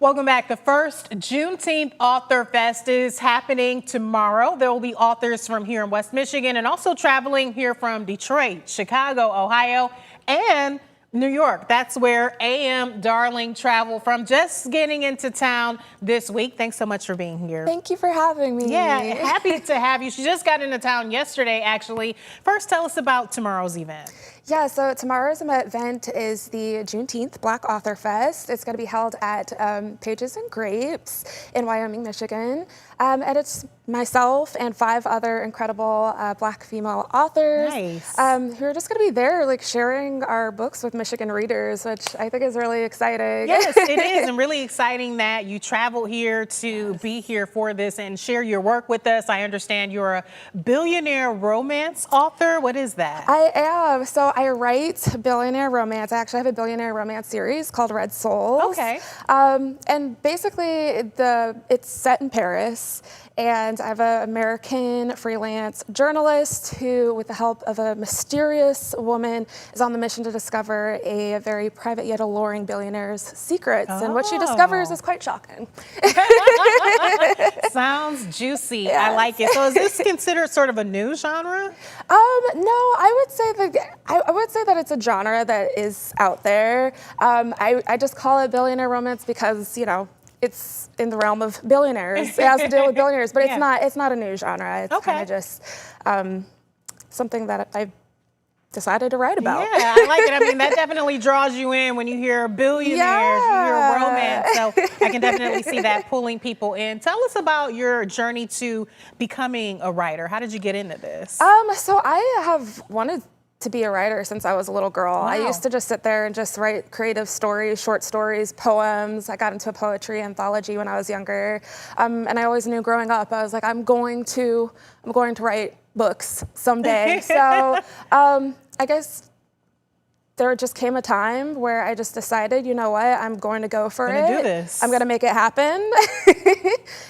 Welcome back. The first Juneteenth Author Fest is happening tomorrow. There will be authors from here in West Michigan and also traveling here from Detroit, Chicago, Ohio, and New York. That's where A.M. Darling traveled from, just getting into town this week. Thanks so much for being here. Thank you for having me. Yeah, happy to have you. She just got into town yesterday, actually. First, tell us about tomorrow's event. Yeah, so tomorrow's event is the Juneteenth Black Author Fest. It's going to be held at Pages and Grapes in Wyoming, Michigan. And it's myself and 5 other incredible Black female authors. Nice. Who are just going to be there, like, sharing our books with Michigan readers, which I think is really exciting. Yes, it is, and really exciting that you traveled here to be here for this and share your work with us. I understand you're a billionaire romance author. What is that? I am. So I write billionaire romance. I actually have a billionaire romance series called Red Souls. Okay. And basically, it's set in Paris. And I have an American freelance journalist who, with the help of a mysterious woman, is on the mission to discover a very private yet alluring billionaire's secrets. Oh. And what she discovers is quite shocking. Sounds juicy. Yes. I like it. So is this considered sort of a new genre? No, I would say that it's a genre that is out there. I just call it billionaire romance because, you know, it's in the realm of billionaires. It has to deal with billionaires, but it's not a new genre. It's kind of just something that I've decided to write about. Yeah, I like it. I mean, that definitely draws you in when you hear billionaires, you hear romance. So I can definitely see that pulling people in. Tell us about your journey to becoming a writer. How did you get into this? So I have wanted to be a writer since I was a little girl. Wow. I used to just sit there and just write creative stories, short stories, poems. I got into a poetry anthology when I was younger. And I always knew growing up, I was like, I'm going to write books someday. So I guess there just came a time where I just decided, you know what, I'm going to go for it. Do this. I'm going to make it happen.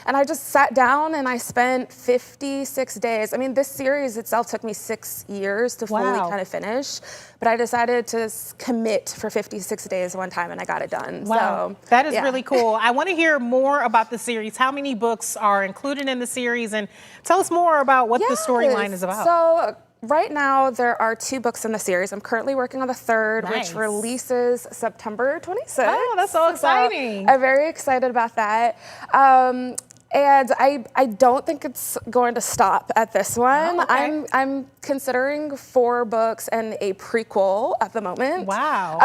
And I just sat down and I spent 56 days. I mean, this series itself took me 6 years to fully kind of finish, but I decided to commit for 56 days one time and I got it done. Wow, so, that is really cool. I want to hear more about the series. How many books are included in the series? And tell us more about what the storyline is about. So, right now, there are 2 books in the series. I'm currently working on the 3rd, which releases September 26th. Oh, that's so exciting. So I'm very excited about that. And I don't think it's going to stop at this one. Oh, okay. I'm considering 4 books and a prequel at the moment. Wow.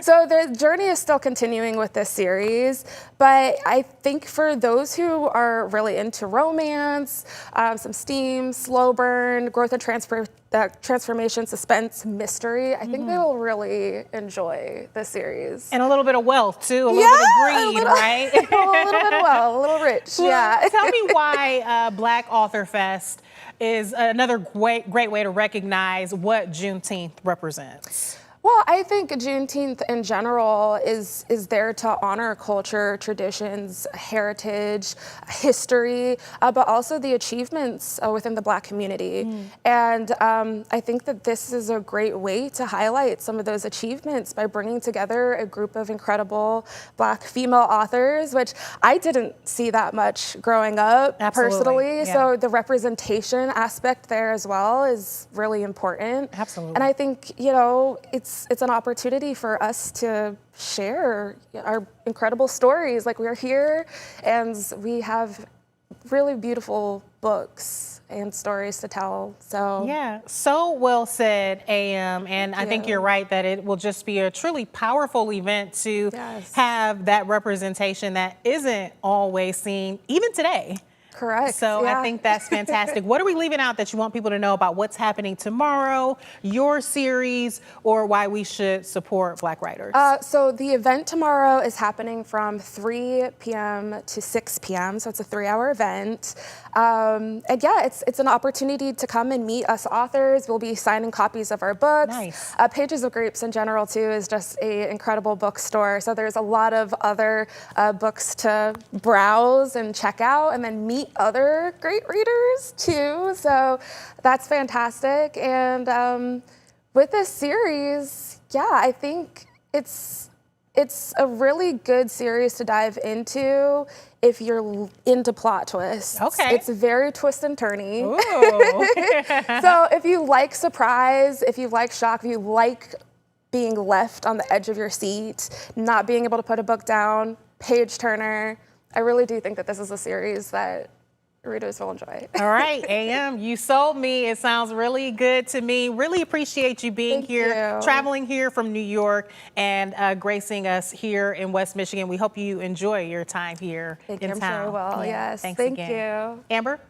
So the journey is still continuing with this series, but I think for those who are really into romance, some steam, slow burn, growth and transformation, suspense, mystery, I think they will really enjoy the series. And a little bit of wealth too, a little bit of greed, right? A little bit of wealth, a little rich, yeah. Tell me why Black Author Fest is another great way to recognize what Juneteenth represents. Well, I think Juneteenth in general is there to honor culture, traditions, heritage, history, but also the achievements within the Black community. And I think that this is a great way to highlight some of those achievements by bringing together a group of incredible Black female authors, which I didn't see that much growing up personally. Yeah. So the representation aspect there as well is really important. Absolutely. And I think, you know, it's an opportunity for us to share our incredible stories. Like, we're here and we have really beautiful books and stories to tell. So yeah, so well said, A.M. And I think you're right that it will just be a truly powerful event to have that representation that isn't always seen, even today. Correct. So I think that's fantastic. What are we leaving out that you want people to know about what's happening tomorrow, your series, or why we should support Black writers? So the event tomorrow is happening from 3 p.m. to 6 p.m. So it's a 3-hour event. And yeah, it's an opportunity to come and meet us authors. We'll be signing copies of our books. Nice. Pages of Grapes in general too is just an incredible bookstore. So there's a lot of other books to browse and check out, and then meet other great readers too. So that's fantastic. And with this series, yeah, I think it's It's a really good series to dive into if you're into plot twists. Okay. It's very twist and turny. Ooh. So if you like surprise, if you like shock, if you like being left on the edge of your seat, not being able to put a book down, page turner, I really do think that this is a series that readers will enjoy. All right, AM, you sold me. It sounds really good to me. Really appreciate you being Thank here, you. traveling here from New York and gracing us here in West Michigan. We hope you enjoy your time here Thank in you. I'm town. sure I will. Yeah, Yes. thanks Thank again. you. Amber?